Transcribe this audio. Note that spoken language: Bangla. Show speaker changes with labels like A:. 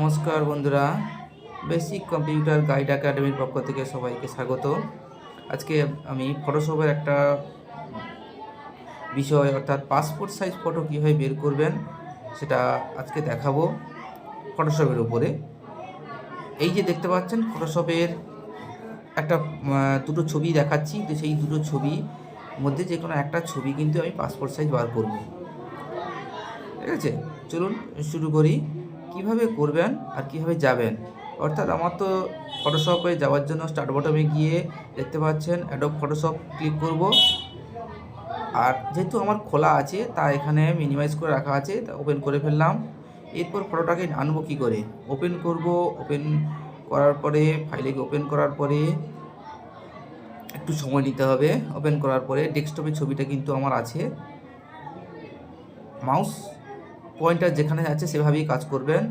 A: নমস্কার বন্ধুরা, বেসিক কম্পিউটার গাইড একাডেমির পক্ষ থেকে সবাইকে স্বাগত। আজকে আমি ফটোশপের একটা বিষয় অর্থাৎ পাসপোর্ট সাইজ ফটো কীভাবে বের করবেন সেটা আজকে দেখাবো ফটোশপের উপরে। এই যে দেখতে পাচ্ছেন ফটোশপের একটা দুটো ছবি দেখাচ্ছি, তো সেই দুটো ছবি মধ্যে যে কোনো একটা ছবি কিন্তু আমি পাসপোর্ট সাইজ বার করব। ঠিক আছে, চলুন শুরু করি। কিভাবে করবেন আর কিভাবে যাবেন, অর্থাৎ আমার তো ফটোশপে যাওয়ার জন্য স্টার্ট বটমে গিয়ে দেখতে পাচ্ছেন অ্যাডোব ফটোশপ ক্লিক করব। আর যেহেতু আমার খোলা আছে তা এখানে মিনিমাইজ করে রাখা আছে, তা ওপেন করে ফেললাম। এরপর ফটোটাকে আনবো কী করে, ওপেন করব। ওপেন করার পরে ফাইলে ওপেন করার পরে একটু সময় নিতে হবে। ওপেন করার পরে ডেস্কটপের ছবিটা কিন্তু আমার আছে। মাউস পয়েন্টার যেখানে আছে সেভাবেই কাজ করবেন।